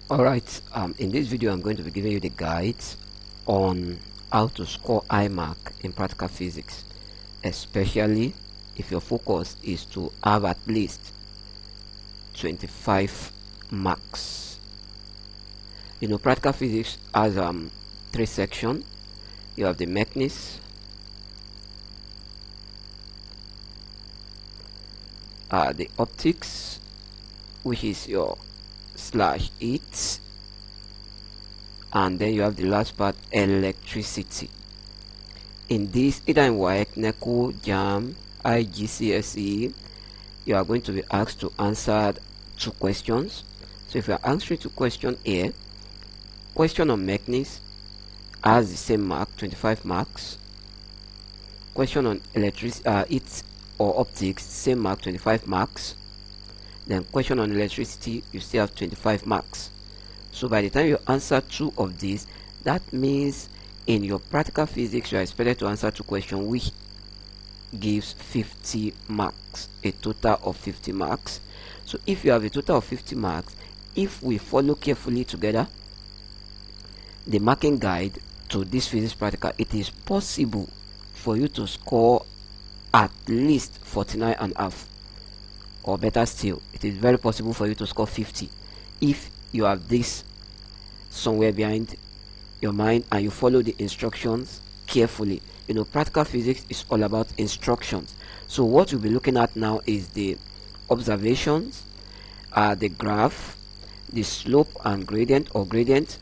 Alright, in this video I'm going to be giving you the guides on how to score high mark in practical physics, especially if your focus is to have at least 25 marks. You know, practical physics has three sections. You have the mechanics, the optics, which is your /8, and then you have the last part, electricity. In this, either in WAEC, NECO, JAM, IGCSE, you are going to be asked to answer two questions. So if you are answering to question A, question on mechanics has the same mark, 25 marks. Question on electricity, it or optics, same mark, 25 marks. Then question on electricity, you still have 25 marks. So by the time you answer two of these, that means in your practical physics you are expected to answer two questions, which gives 50 marks, a total of 50 marks. So if you have a total of 50 marks, if we follow carefully together the marking guide to this physics practical, it is possible for you to score at least 49.5, or better still, it is very possible for you to score 50 if you have this somewhere behind your mind and you follow the instructions carefully. You know, practical physics is all about instructions. So what we'll be looking at now is the observations, the graph, the slope and gradient or gradient.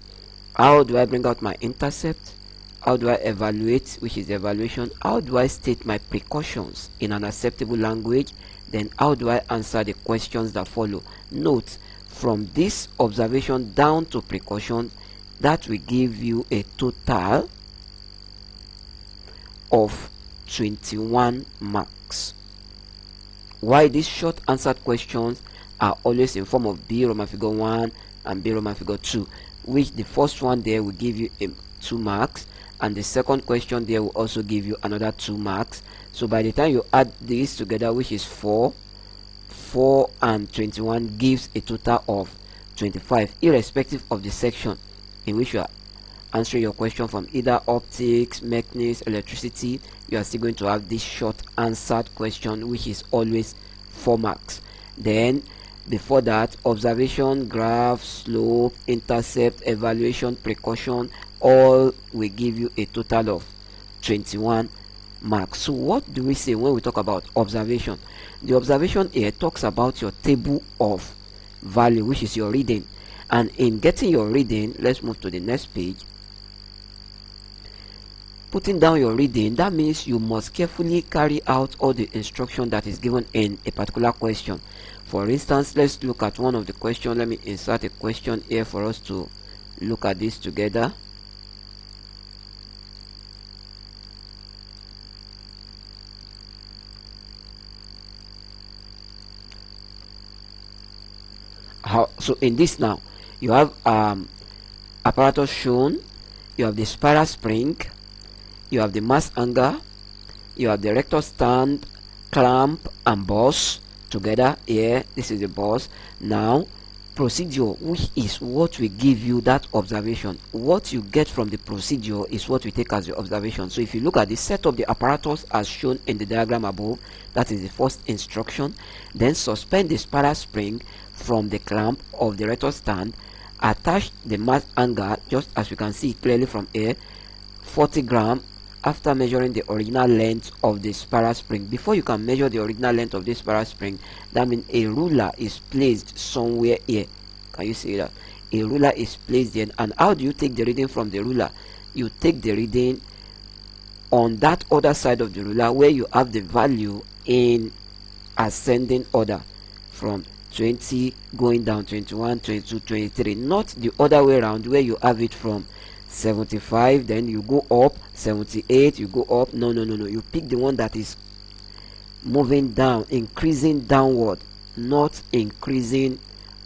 How do I bring out my intercept? How do I evaluate, which is the evaluation? How do I state my precautions in an acceptable language? Then how do I answer the questions that follow? Note, from this observation down to precaution, that will give you a total of 21 marks. Why these short answered questions are always in form of B Roman figure 1 and B Roman figure 2, which the first one there will give you 2 marks, and the second question there will also give you another 2 marks. So by the time you add these together, which is 4 and 21, gives a total of 25, irrespective of the section in which you are answering your question from, either optics, mechanics, electricity. You are still going to have this short answered question, which is always 4 marks. Then before that, observation, graph, slope, intercept, evaluation, precaution, all will give you a total of 21 marks. So what do we say when we talk about observation? The observation here talks about your table of value, which is your reading. And in getting your reading, let's move to the next page. Putting down your reading, that means you must carefully carry out all the instruction that is given in a particular question. For instance, let's look at one of the questions. Let me insert a question here for us to look at this together. So in this now, you have apparatus shown, you have the spiral spring, you have the mass hanger, you have the rector stand, clamp and boss together here. This is the boss. Now procedure, which is what will give you that observation. What you get from the procedure is what we take as the observation. So if you look at the set of the apparatus as shown in the diagram above, that is the first instruction. Then suspend the spiral spring from the clamp of the rector stand, attach the mass hanger just as you can see clearly from here, 40 grams, after measuring the original length of the spiral spring. Before you can measure the original length of this spiral spring, that means a ruler is placed somewhere here. Can you see that? A ruler is placed here. And how do you take the reading from the ruler? You take the reading on that other side of the ruler where you have the value in ascending order, from 20 going down, 21, 22, 23, not the other way around where you have it from 75, then you go up, 78, you go up. No, you pick the one that is moving down, increasing downward, not increasing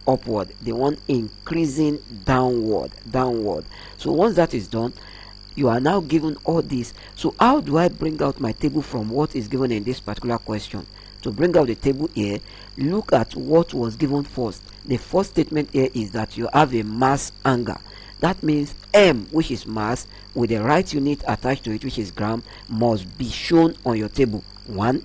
upward, the one increasing downward. So once that is done, you are now given all this. So how do I bring out my table from what is given in this particular question? So bring out the table here. Look at what was given first. The first statement here is that you have a mass angle. That means M, which is mass, with the right unit attached to it, which is gram, must be shown on your table. 1.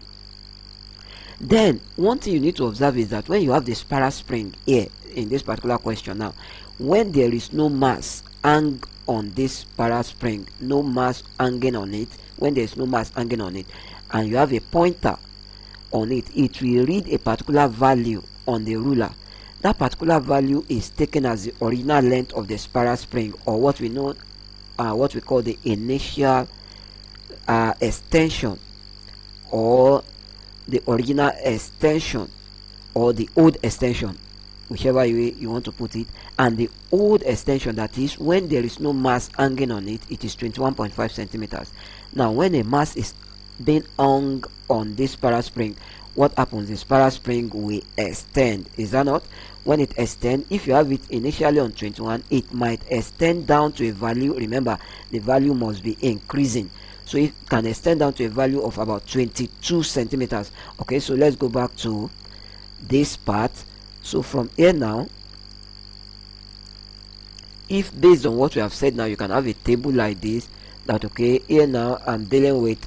Then one thing you need to observe is that when you have the spiral spring here in this particular question now, when there is no mass hang on this spiral spring, no mass hanging on it, when there is no mass hanging on it, and you have a pointer on it, it will read a particular value on the ruler. That particular value is taken as the original length of the spiral spring, or what we know, what we call the initial extension, or the original extension, or the old extension, whichever way you want to put it. And the old extension, that is when there is no mass hanging on it, it is 21.5 centimeters. Now when a mass is being hung on this spiral spring, what happens? The spiral spring will extend, is that not? When it extends, if you have it initially on 21, it might extend down to a value. Remember, the value must be increasing, so it can extend down to a value of about 22 centimeters. Okay, so let's go back to this part. So from here now, if based on what we have said now, you can have a table like this, that okay, here now I'm dealing with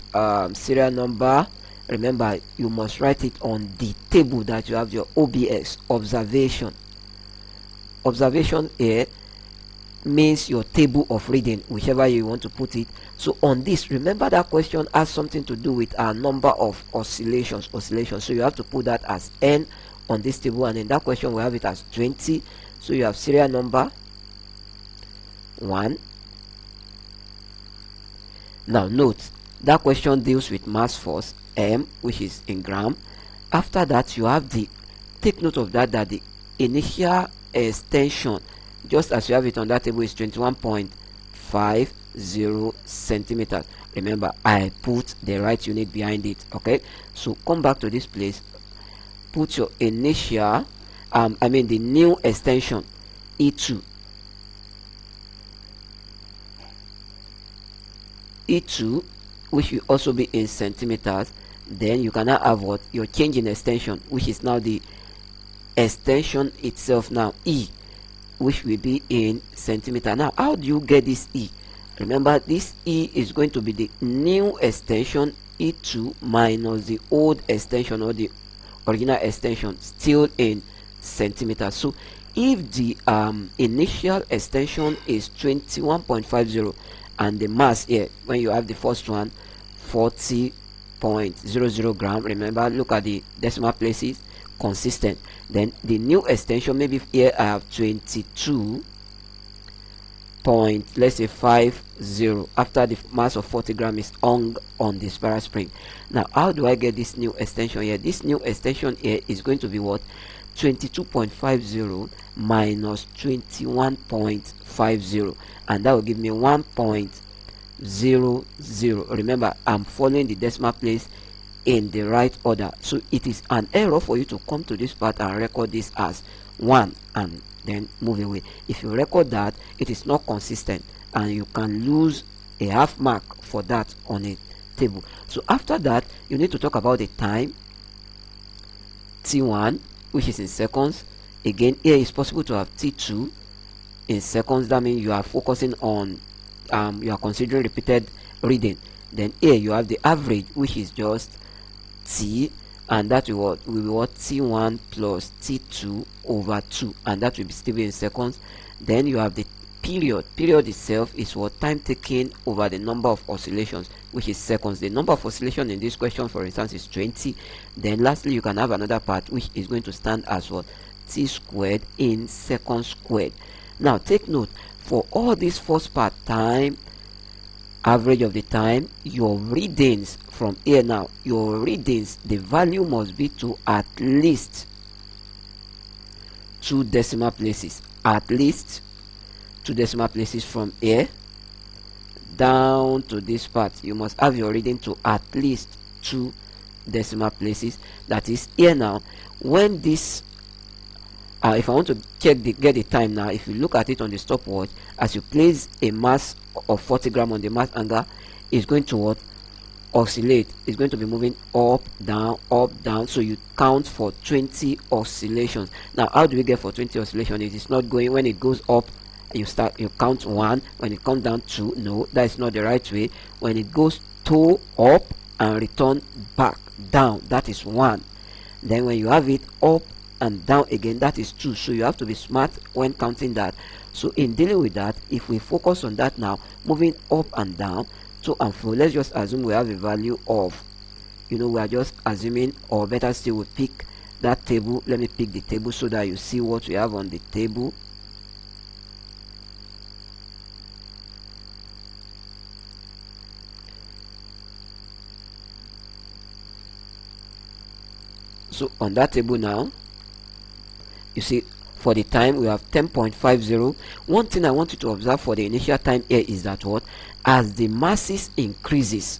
serial number. Remember, you must write it on the table that you have your OBS, observation. Observation here means your table of reading, whichever you want to put it. So on this, remember that question has something to do with a number of oscillations. So you have to put that as n on this table, and in that question we have it as 20. So you have serial number 1. Now note, that question deals with mass force M, which is in gram. After that, you have the, take note of that, that the initial extension, just as you have it on that table, is 21.50 centimeters. Remember, I put the right unit behind it. Okay, so come back to this place, put your initial the new extension E2, which will also be in centimeters. Then you can now have what, your change in extension, which is now the extension itself now, E, which will be in centimeter. Now how do you get this E? Remember, this E is going to be the new extension E2 minus the old extension, or the original extension, still in centimeters. So if the initial extension is 21.50, and the mass here, when you have the first one, 40.00 gram, remember, look at the decimal places, consistent. Then the new extension, maybe here I have 22 point, let's say 50, after the mass of 40 gram is hung on the spiral spring. Now how do I get this new extension here? This new extension here is going to be what? 22.50 minus 21.50, and that will give me 1.00. Remember, I'm following the decimal place in the right order, so it is an error for you to come to this part and record this as 1 and then move away. If you record that, it is not consistent, and you can lose a half mark for that on a table. So after that, you need to talk about the time, T1, which is in seconds. Again, here it's possible to have T2 in seconds. That means you are focusing on you are considering repeated reading. Then here you have the average, which is just T, and that will be what, T1 plus T2 over 2, and that will be still in seconds. Then you have the period. Period itself is what, time taken over the number of oscillations, which is seconds. The number of oscillations in this question, for instance, is 20. Then lastly, you can have another part which is going to stand as what, T squared in seconds squared. Now take note, for all this first part, time, average of the time, your readings from here now, your readings, the value must be to at least 2 decimal places, at least 2 decimal places. From here down to this part, you must have your reading to at least 2 decimal places. That is, here now, when this if I want to get the time now, if you look at it on the stopwatch, as you place a mass of 40 gram on the mass angle, is going to what, oscillate, it's going to be moving up, down. So you count for 20 oscillations. Now, how do we get for 20 oscillations? It is not going, when it goes up, you count 1. When it comes down, 2. No, that is not the right way. When it goes to up and return back down, that is 1. Then when you have it up and down again, that is 2. So you have to be smart when counting that. So in dealing with that, if we focus on that now, moving up and down, to and fro, let's just assume we have a value of, we are just assuming, or better still, we pick that table. Let me pick the table so that you see what we have on the table. So on that table now, you see for the time we have 10.50. One thing I want you to observe for the initial time here is that what, as the masses increases,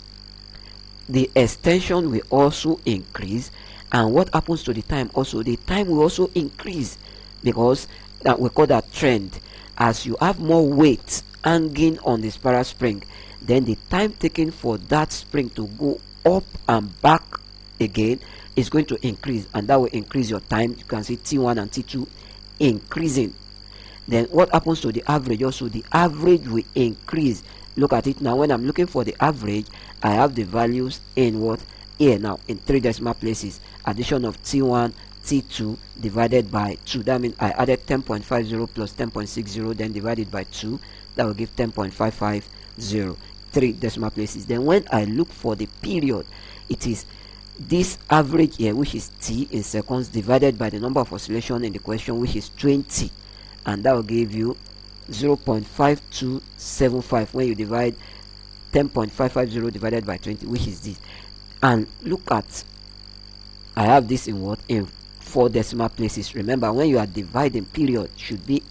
the extension will also increase. And what happens to the time also, the time will also increase, because that we call that trend. As you have more weight hanging on the spiral spring, then the time taken for that spring to go up and back again is going to increase, and that will increase your time. You can see T1 and T2 increasing. Then what happens to the average also, the average will increase. Look at it now. When I'm looking for the average, I have the values in what, here now, in 3 decimal places. Addition of T1 T2 divided by 2, that means I added 10.50 plus 10.60, then divided by 2, that will give 10.550, 3 decimal places. Then when I look for the period, it is this average here, which is T in seconds, divided by the number of oscillation in the question, which is 20, and that will give you 0.5275 when you divide 10.550 divided by 20, which is this. And look at, I have this in what, in 4 decimal places. Remember, when you are dividing, period should be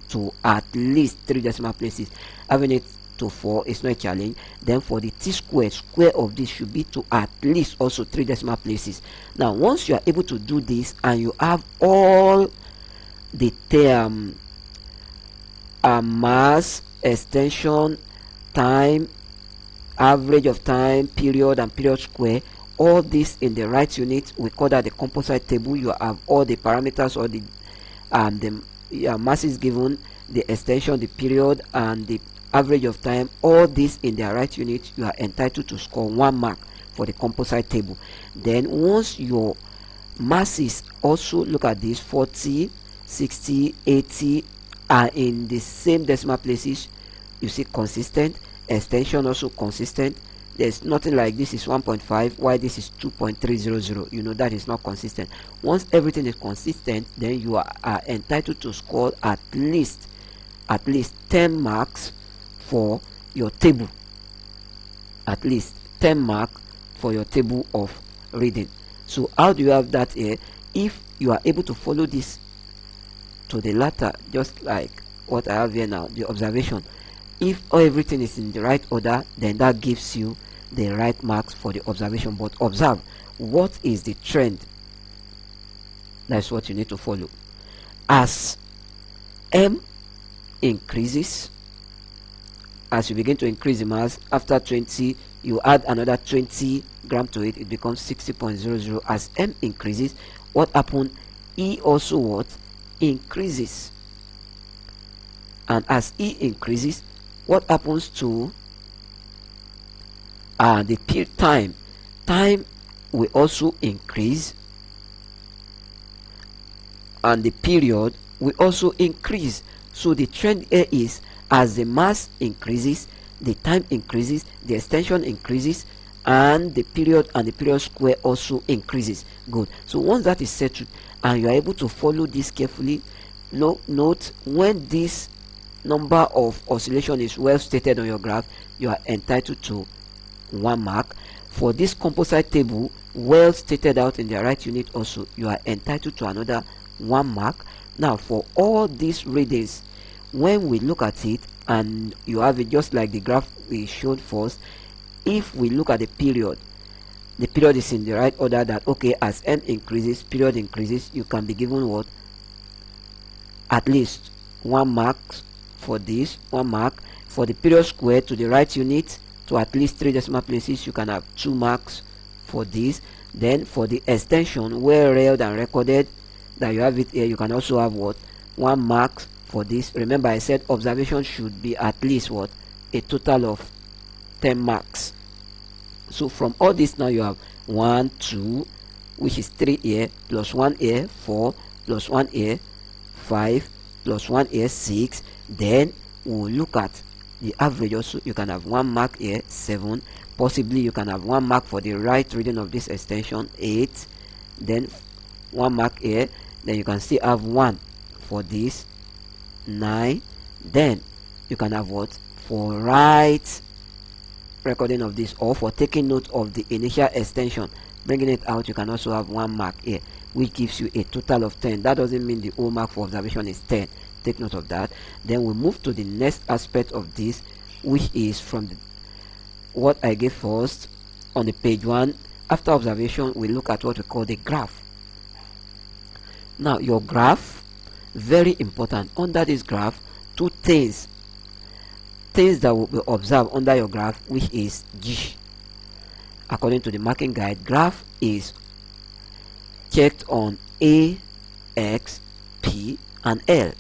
to at least 3 decimal places. Having it to 4 is not a challenge. Then for the T square of this should be to at least also 3 decimal places. Now once you are able to do this and you have all the term, mass, extension, time, average of time, period, and period square, all this in the right unit, we call that the composite table. You have all the parameters, or the masses given, the extension, the period, and the average of time, all this in their right unit. You are entitled to score 1 mark for the composite table. Then once your masses also, look at this, 40, 60, 80 are in the same decimal places, you see consistent, extension also consistent. There's nothing like this is 1.5 while this is 2.300, that is not consistent. Once everything is consistent, then you are entitled to score at least 10 marks for your table. At least 10 marks for your table of reading. So how do you have that here? If you are able to follow this to the latter, just like what I have here now, the observation, if everything is in the right order, then that gives you the right marks for the observation. But observe, what is the trend? That's what you need to follow. As M increases, as you begin to increase the mass, after 20 you add another 20 gram to it, it becomes 60.00. As M increases, what happens? E also what? Increases. And as E increases, what happens to the time? Time will also increase, and the period will also increase. So the trend here is, as the mass increases, the time increases, the extension increases, and the period and the period square also increases. Good. So once that is settled and you are able to follow this carefully, note when this number of oscillation is well stated on your graph, you are entitled to 1 mark. For this composite table, well stated out in the right unit also, you are entitled to another 1 mark. Now for all these readings, when we look at it, and you have it just like the graph we showed first, if we look at the period is in the right order, that okay, as M increases, period increases, you can be given what? At least 1 mark for this, 1 mark for the period square to the right unit, to at least 3 decimal places, you can have 2 marks for this. Then for the extension where read and recorded, that you have it here, you can also have what, 1 mark for this. Remember I said observation should be at least what, a total of 10 marks. So from all this now you have 1 2, which is 3 here, plus 1 here 4, plus 1 here 5, plus 1 here 6. Then we'll look at the average. Also you can have 1 mark here 7, possibly you can have 1 mark for the right reading of this extension 8, then 1 mark here, then you can still have 1 for this 9, then you can have what, for right recording of this, or for taking note of the initial extension, bringing it out, you can also have 1 mark here, which gives you a total of 10. That doesn't mean the whole mark for observation is 10. Take note of that. Then we move to the next aspect of this, which is from what I gave first on the page 1. After observation, we look at what we call the graph. Now your graph, very important. Under this graph, 2 things that will be observed under your graph, which is G. According to the marking guide, graph is checked on A, X, P, and L.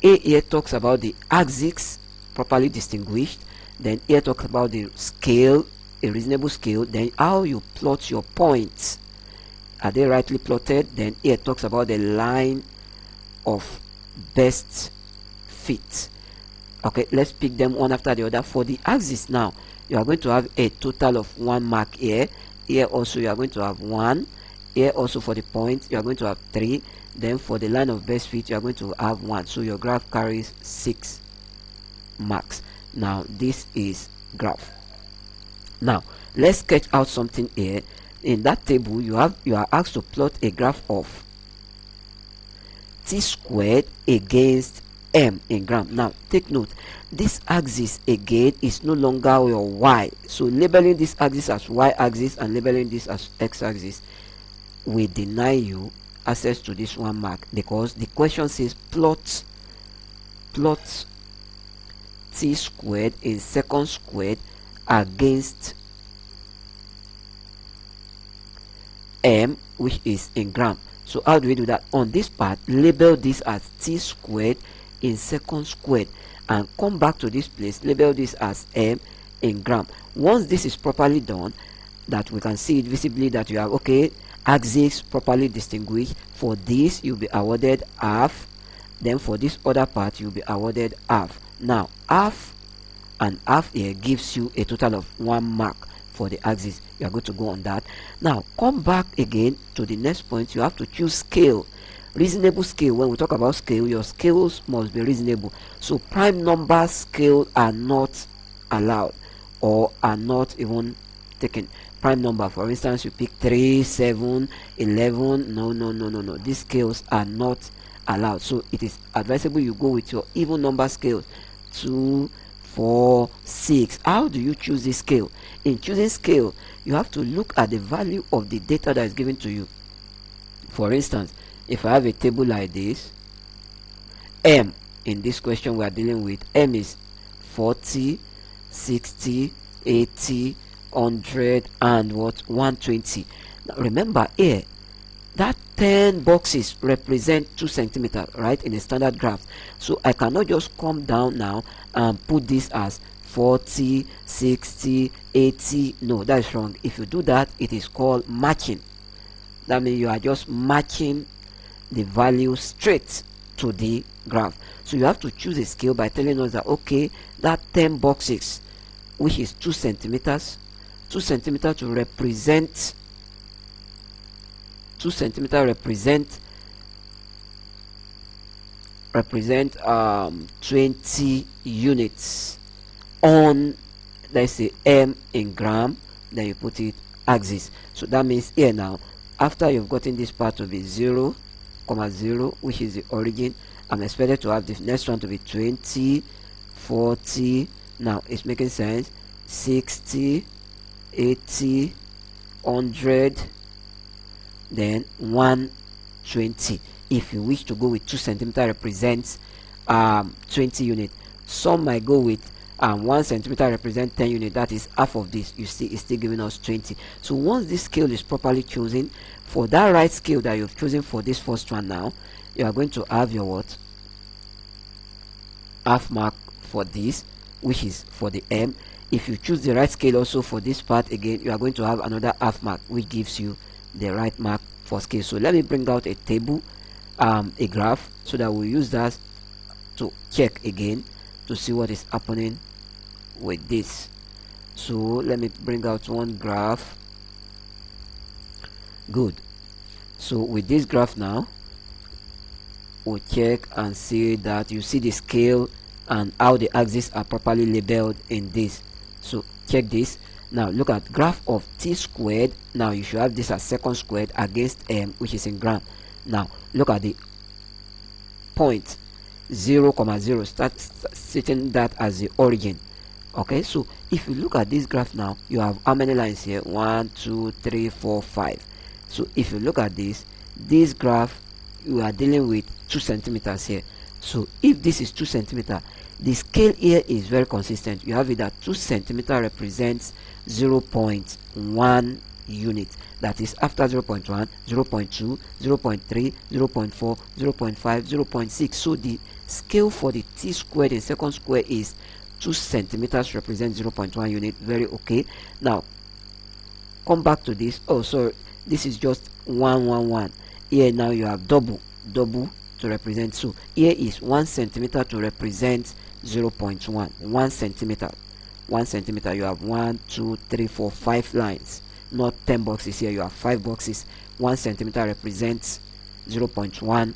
A here talks about the axis properly distinguished. Then here talks about the scale, a reasonable scale. Then how you plot your points, are they rightly plotted? Then here talks about the line of best fit. Okay, let's pick them one after the other. For the axis now, you are going to have a total of 1 mark here. Here also you are going to have 1. Here also for the point you are going to have 3. Then for the line of best fit you are going to have 1. So your graph carries 6 marks. Now this is graph. Now let's sketch out something here. In that table you are asked to plot a graph of t squared against m in gram. Now take note, this axis again is no longer your y, so labeling this axis as y axis and labeling this as x axis will deny you access to this 1 mark, because the question says plot t squared in second squared against m, which is in gram. So how do we do that? On this part, label this as t squared in second squared, and come back to this place, label this as m in gram. Once this is properly done, that we can see it visibly that you have, okay, axis properly distinguished. For this you'll be awarded half, then for this other part you'll be awarded half. Now half and half here gives you a total of 1 mark for the axis. You are going to go on that. Now come back again to the next point. You have to choose scale, reasonable scale. When we talk about scale, your scales must be reasonable. So prime number scale are not allowed, or are not even taken. Prime number, for instance, you pick 3, 7, 11. No, these scales are not allowed. So it is advisable you go with your even number scales, 2, 4, 6. How do you choose this scale? In choosing scale, you have to look at the value of the data that is given to you. For instance, if I have a table like this, m in this question we are dealing with, m is 40, 60, 80, 100, and what, 120. Now remember here, that 10 boxes represent 2 centimeters, right, in a standard graph. So I cannot just come down now and put this as 40, 60, 80. No, that is wrong. If you do that, it is called matching. That means you are just matching the value straight to the graph. So you have to choose a scale by telling us that, okay, that 10 boxes, which is 2 centimeters, 2 centimeters to represent 2 centimeter represent 20 units on, let's say, m in gram. Then you put it axis. So that means here now, after you've gotten this part to be 0, 0, which is the origin, I'm expected to have the next one to be 20, 40. Now it's making sense. 60, 80, 100, then 120. If you wish to go with 2 centimeter represents 20 units. Some might go with and 1 centimeter represents 10 units. That is half of this. You see, it's still giving us 20. So once this scale is properly chosen, for that right scale that you've chosen for this first one, now you are going to have your what, half mark for this, which is for the M. If you choose the right scale also for this part, again you are going to have another half mark, which gives you the right mark for scale. So let me bring out a table, a graph, so that we'll use that to check again to see what is happening with this. So let me bring out one graph. Good. So with this graph now, we'll check and see that you see the scale and how the axes are properly labeled in this. So check this. Now look at graph of t squared. Now you should have this as second squared against m, which is in gram. Now look at the point 0, 0. Start setting that as the origin. Okay, so if you look at this graph now, you have how many lines here? 1, 2, 3, 4, 5. So if you look at this graph, you are dealing with 2 centimeters here. So if this is 2 centimeter, the scale here is very consistent. You have it that 2 centimeter represents 0.1 unit. That is after 0.1, 0.2, 0.3, 0.4, 0.5, 0.6. So the scale for the t squared in second square is 2 centimeters represent 0.1 unit. Very okay. Now come back to this. Oh, sorry, this is just 111. Here now you have double to represent. So here is 1 centimeter to represent 0.1. 1 centimeter. 1 centimeter. You have 1, 2, 3, 4, 5 lines. Not 10 boxes here. You have 5 boxes. 1 centimeter represents 0.1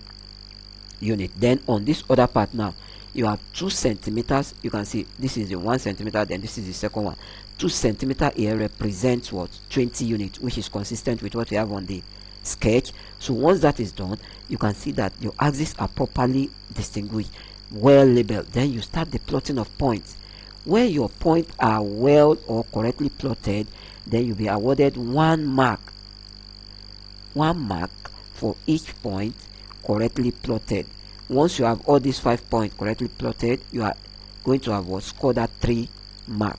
unit. Then on this other part now, you have 2 centimeters. You can see this is the 1 centimeter, then this is the second one. 2 centimeter here represents what, 20 units, which is consistent with what we have on the sketch. So once that is done, you can see that your axes are properly distinguished, well labeled. Then you start the plotting of points. Where your points are well or correctly plotted, then you'll be awarded 1 mark for each point correctly plotted. Once you have all these 5 points correctly plotted, you are going to have what, scored that 3 mark.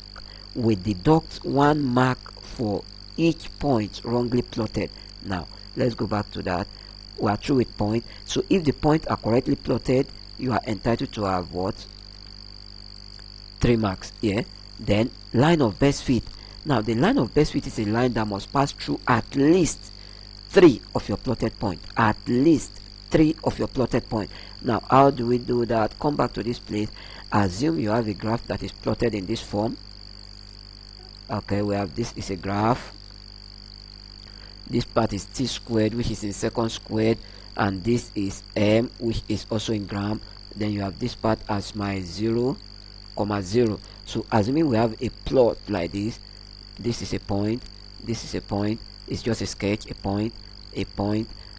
We deduct 1 mark for each point wrongly plotted. Now let's go back to that. We are through with point. So if the points are correctly plotted, you are entitled to have what, 3 marks here. Then line of best fit. Now the line of best fit is a line that must pass through at least 3 of your plotted point. At least 3 of your plotted point. Now how do we do that? Come back to this place. Assume you have a graph that is plotted in this form. Okay, we have this is a graph. This part is t squared, which is in second squared, and this is m, which is also in gram. Then you have this part as my 0, 0. So assuming we have a plot like this, this is a point, this is a point, it's just a sketch, a point,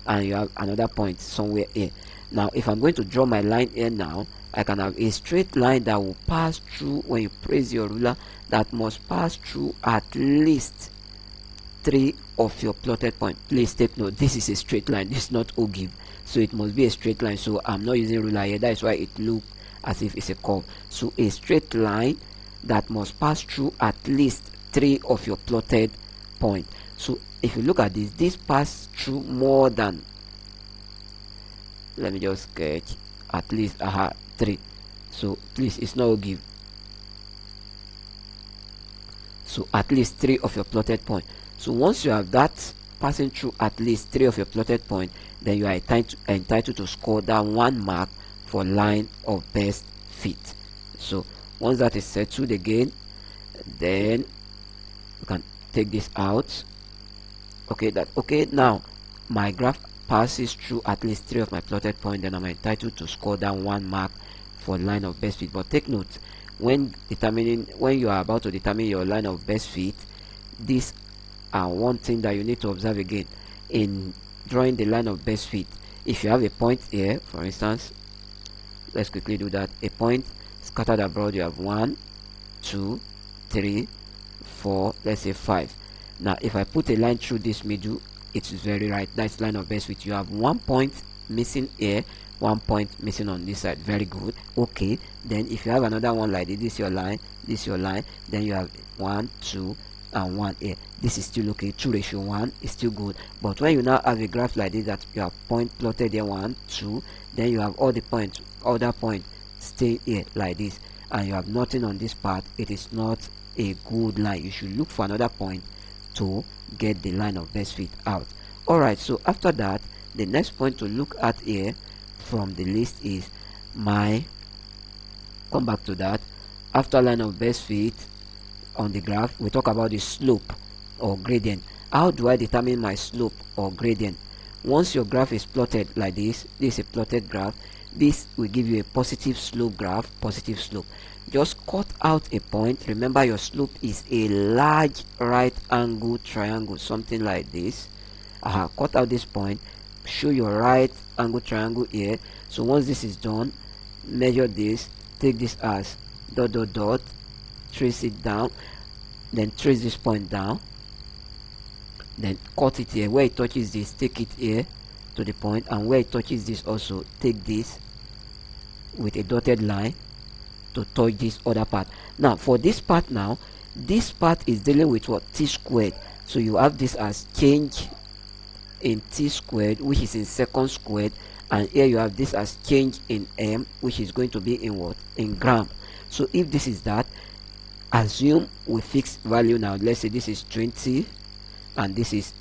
and you have another point somewhere here. Now if I'm going to draw my line here now, I can have a straight line that will pass through, when you place your ruler, that must pass through at least 3 of your plotted point. Please take note, this is a straight line, this is not ogive, so it must be a straight line. So I'm not using ruler here, that is why it looks as if it's a curve. So a straight line that must pass through at least 3 of your plotted point. So if you look at this pass through more than, let me just sketch, at least 3. So please, it's not ogive. So at least 3 of your plotted point. So once you have that passing through at least 3 of your plotted point, then you are entitled to score that 1 mark for line of best fit. So once that is settled again, then you can take this out. Okay, now my graph passes through at least 3 of my plotted point, then I'm entitled to score that 1 mark for line of best fit. But take note, when you are about to determine your line of best fit, this one thing that you need to observe again in drawing the line of best fit. If you have a point here, for instance, let's quickly do that. A point scattered abroad, you have 1, 2, 3, 4, let's say 5. Now if I put a line through this middle, it is very right, that's line of best fit. You have 1 point missing here, one point missing on this side. Very good. Okay, then if you have another one like this, this is your line, this is your line, then you have 1, 2 and 1 here. This is still okay. 2:1 is still good. But when you now have a graph like this, that you have point plotted here, 1, 2, then you have all the points, other point stay here like this, and you have nothing on this part, it is not a good line. You should look for another point to get the line of best fit out. Alright, so after that, the next point to look at here from the list is come back to that. After line of best fit on the graph, we talk about the slope or gradient. How do I determine my slope or gradient? Once your graph is plotted like this is a plotted graph, this will give you a positive slope graph, positive slope. Just cut out a point. Remember, your slope is a large right angle triangle, something like this. Cut out this point, show your right angle triangle here. So once this is done, measure this, take this as dot dot dot, trace it down, then trace this point down, then cut it here. Where it touches this, take it here to the point, and where it touches this also, take this with a dotted line to touch this other part. Now for this part, now this part is dealing with what? T squared. So you have this as change in T squared, which is in second squared, and here you have this as change in M, which is going to be in what? In gram. So if this is that, assume we fix value now. Let's say this is 20 and this is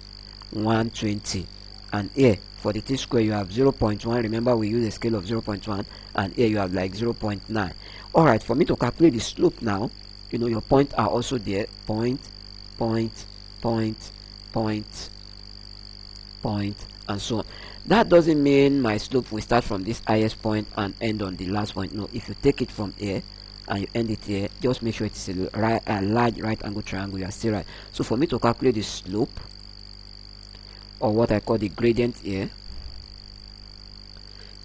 120, and here for the T square you have 0.1. remember, we use a scale of 0.1, and here you have like 0.9. all right, for me to calculate the slope now, you know, your points are also there, point, point, point, point, point, and so on. That doesn't mean my slope will start from this highest point and end on the last point. No, if you take it from here and you end it here, just make sure it's a large right angle triangle. You are still right. So for me to calculate the slope, or what I call the gradient here,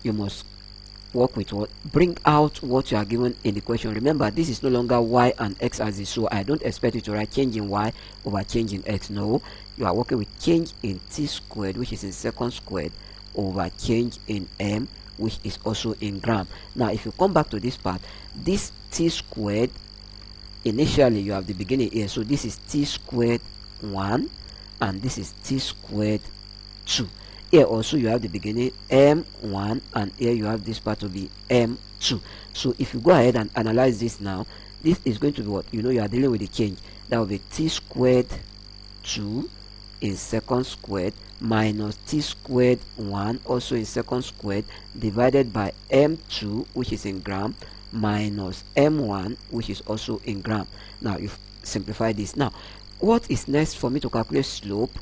you must work with what? Bring out what you are given in the question. Remember, this is no longer y and x axis, so I don't expect you to write change in y over change in x. No, you are working with change in T squared, which is in second squared, over change in M, which is also in gram. Now if you come back to this part, this T squared, initially you have the beginning here, so this is T squared 1 and this is T squared 2. Here also you have the beginning M1, and here you have this part to be M2. So if you go ahead and analyze this now, this is going to be what? You know, you are dealing with the change. That will be T squared 2 in second squared minus T squared 1 also in second squared divided by M2, which is in gram, minus M1, which is also in gram. Now you simplify this. Now what is next for me to calculate slope,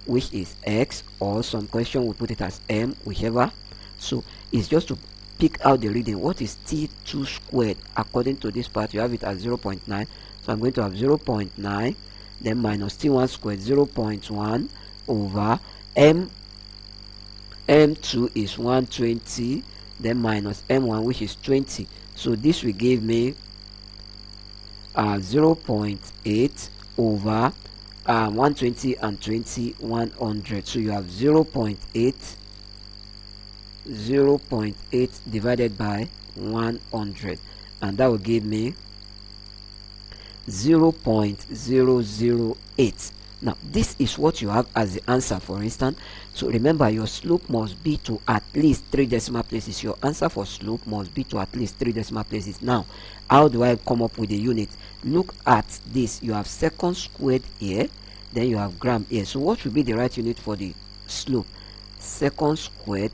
which is x, or some question we put it as m, whichever. So it's just to pick out the reading. What is T2 squared? According to this part, you have it as 0.9. So I'm going to have 0.9, then minus T1 squared, 0.1 over M2 is 120, then minus M1, which is 20. So this will give me 0.8 over 120 and 20, 100. So you have 0.8 divided by 100, and that will give me 0.008. Now this is what you have as the answer, for instance. So remember, your slope must be to at least 3 decimal places. Your answer for slope must be to at least 3 decimal places. Now how do I come up with the unit? Look at this. You have second squared here, then you have gram here. So what should be the right unit for the slope? Second squared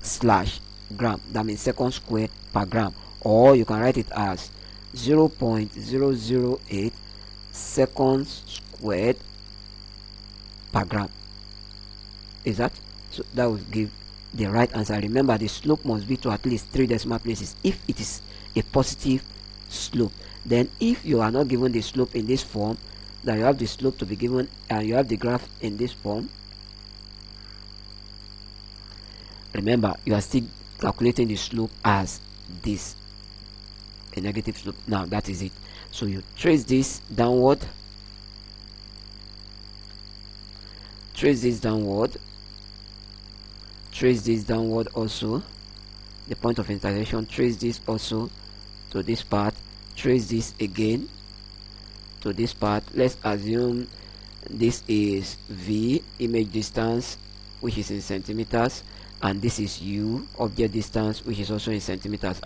slash gram. That means second square per gram, or you can write it as 0.008 seconds squared per gram. Is that so? That will give the right answer. Remember, the slope must be to at least 3 decimal places if it is a positive slope. Then if you are not given the slope in this form, that you have the slope to be given and you have the graph in this form, remember, you are still calculating the slope as this, a negative slope. Now that is it. So you trace this downward, trace this downward, trace this downward also, the point of intersection, trace this also to this part, trace this again to this part. Let's assume this is V, image distance, which is in centimeters, and this is U, object distance, which is also in centimeters.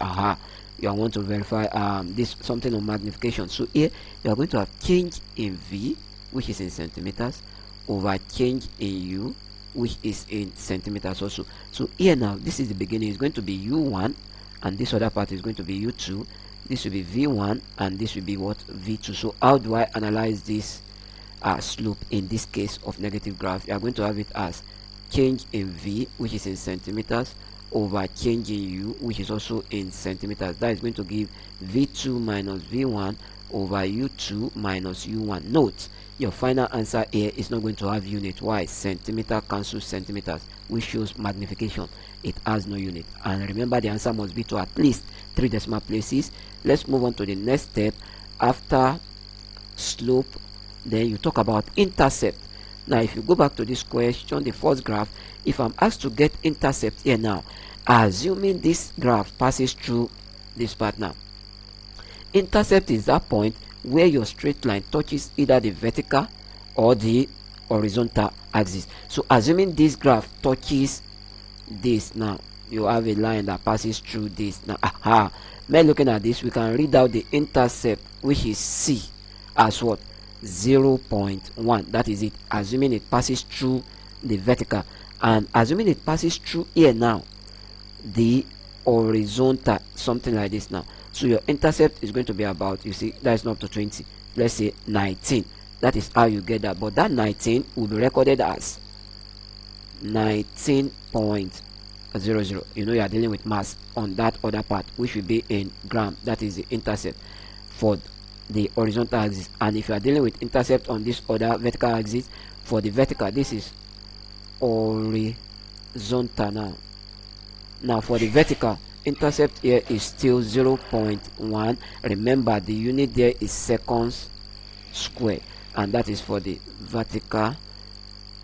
You want to verify this something on magnification. So here you are going to have change in V, which is in centimeters, over change in U, which is in centimeters also. So here now, this is the beginning. It's going to be U1, and this other part is going to be U2. This will be V1, and this will be what? V2. So how do I analyze this slope in this case of negative graph? You are going to have it as change in V, which is in centimeters, over change in U, which is also in centimeters. That is going to give V2 minus V1 over U2 minus U1. Note, your final answer here is not going to have unit. Why? Centimeter cancels centimeters, which shows magnification. It has no unit. And remember, the answer must be to at least 3 decimal places. Let's move on to the next step. After slope, then you talk about intercept. Now if you go back to this question, the first graph, if I'm asked to get intercept here now, assuming this graph passes through this part now, intercept is that point where your straight line touches either the vertical or the horizontal axis. So assuming this graph touches this now, you have a line that passes through this now. By looking at this, we can read out the intercept, which is C, as what? 0.1. That is it, assuming it passes through the vertical, and assuming it passes through here now the horizontal, something like this now. So your intercept is going to be about, you see, that is not up to 20, let's say 19. That is how you get that, but that 19 will be recorded as 19.00. You know, you are dealing with mass on that other part, which will be in gram. That is the intercept for the horizontal axis. And if you are dealing with intercept on this other vertical axis, for the vertical, this is horizontal. Now for the vertical, intercept here is still 0.1. Remember, the unit there is seconds square, and that is for the vertical.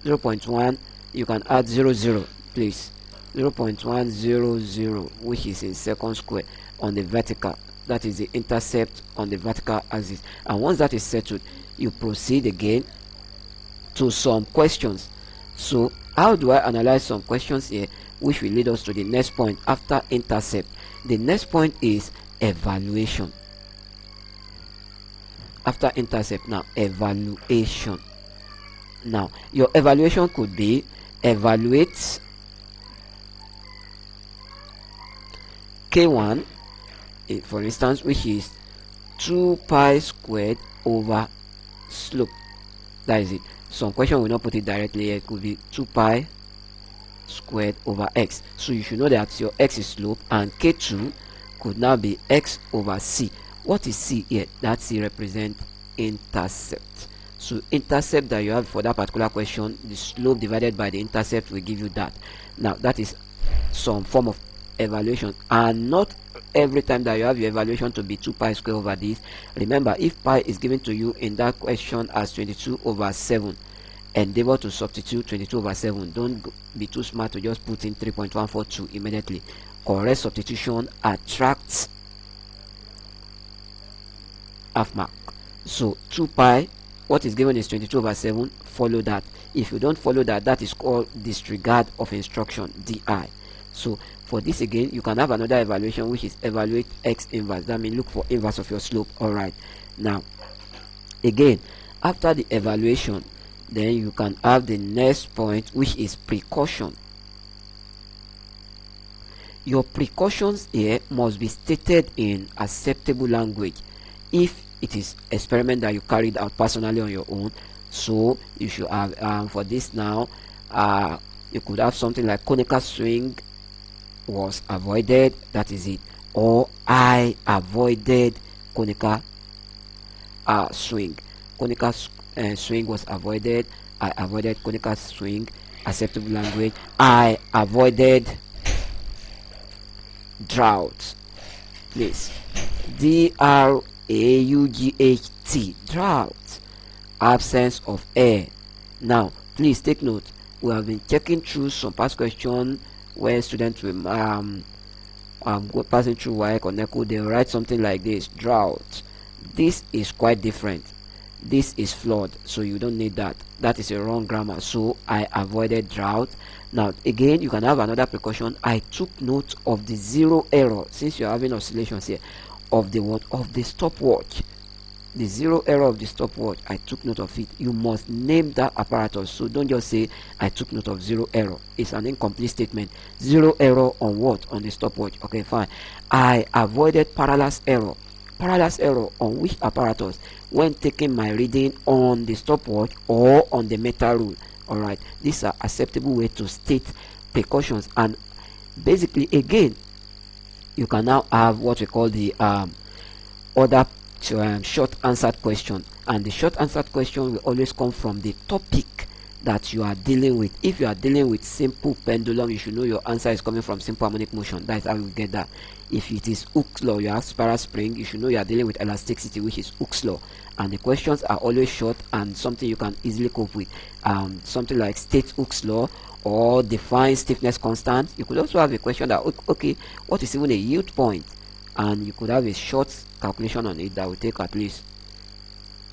0.1, you can add 00, please. 0.100, which is in seconds square on the vertical. That is the intercept on the vertical axis. And once that is settled, you proceed again to some questions. So how do I analyze some questions here, which will lead us to the next point after intercept? The next point is evaluation. After intercept, now evaluation. Now your evaluation could be evaluate K1, for instance, which is 2 pi squared over slope. That is it. Some question will not put it directly here. It could be 2 pi squared over x. So you should know that your x is slope, and K2 could now be x over c. What is c here? That c represents intercept. So intercept that you have for that particular question, the slope divided by the intercept will give you that. Now that is some form of evaluation, and not every time that you have your evaluation to be 2 pi square over this. Remember, if pi is given to you in that question as 22 over 7, endeavor to substitute 22 over 7. Don't be too smart to just put in 3.142 immediately. Correct substitution attracts half mark. So 2 pi, what is given is 22 over 7. Follow that. If you don't follow that, that is called disregard of instruction, DI. So for this again, you can have another evaluation, which is evaluate x inverse. That means look for inverse of your slope. All right. Now again, after the evaluation, then you can have the next point, which is precaution. Your precautions here must be stated in acceptable language if it is experiment that you carried out personally on your own. So you should have for this now, you could have something like conical swing was avoided. That is it. Or I avoided conical swing. Conical swing was avoided. I avoided conical swing. Acceptable language. I avoided drought. Please. D-R-A-U-G-H-T. Drought. Absence of air. Now please take note, we have been checking through some past questions where students will passing through WAEC or NECO, they write something like this: drought. This is quite different. This is flood, so you don't need that. That is a wrong grammar, so I avoided drought. Now again, you can have another precaution. I took note of the zero error, since you're having oscillations here, of the what, of the stopwatch. The zero error of the stopwatch, I took note of it. You must name that apparatus, so don't just say I took note of zero error. It's an incomplete statement. Zero error on what? On the stopwatch. Okay, fine. I avoided parallax error. Parallax error on which apparatus? When taking my reading on the stopwatch or on the meter rule. All right, these are acceptable way to state precautions. And basically, again, you can now have what we call the other short answered question, and the short answered question will always come from the topic that you are dealing with. If you are dealing with simple pendulum, you should know your answer is coming from simple harmonic motion. That is how you get that. If it is Hooke's law, you have spiral spring, you should know you are dealing with elasticity, which is Hooke's law. And the questions are always short and something you can easily cope with. Something like state Hooke's law or define stiffness constant. You could also have a question that, okay, what is even a yield point? And you could have a short calculation on it that will take at least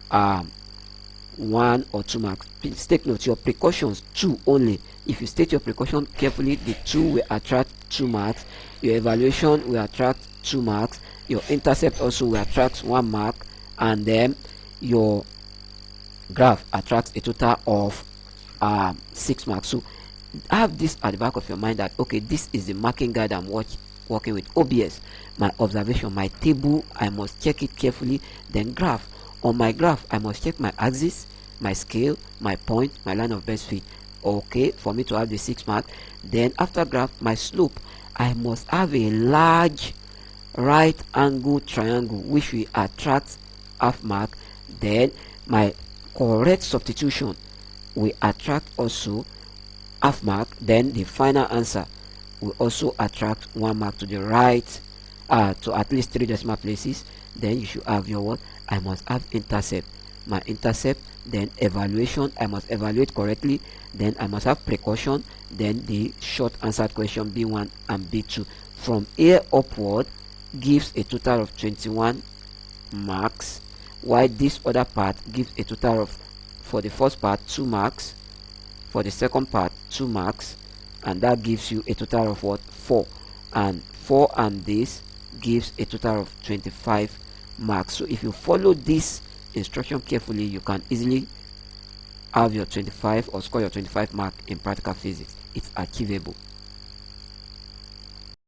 1 or 2 marks. Please take note, your precautions 2 only. If you state your precaution carefully, the 2 will attract 2 marks. Your evaluation will attract 2 marks. Your intercept also will attract 1 mark, and then your graph attracts a total of 6 marks. So have this at the back of your mind that, okay, this is the marking guide I'm working with. OBS, my observation, my table, I must check it carefully. Then graph. On my graph, I must check my axis, my scale, my point, my line of best fit. Okay, for me to have the 6 mark. Then after graph, my slope, I must have a large right angle triangle which will attract half mark. Then my correct substitution will attract also half mark. Then the final answer will also attract 1 mark to the right, to at least 3 decimal places. Then you should have your what? I must have intercept, my intercept. Then evaluation, I must evaluate correctly. Then I must have precaution. Then the short answered question B1 and B2 from here upward gives a total of 21 marks, while this other part gives a total of, for the first part, 2 marks, for the second part 2 marks, and that gives you a total of what? 4. And 4 and this gives a total of 25 marks. So if you follow this instruction carefully, you can easily have your 25 or score your 25 mark in practical physics. It's achievable.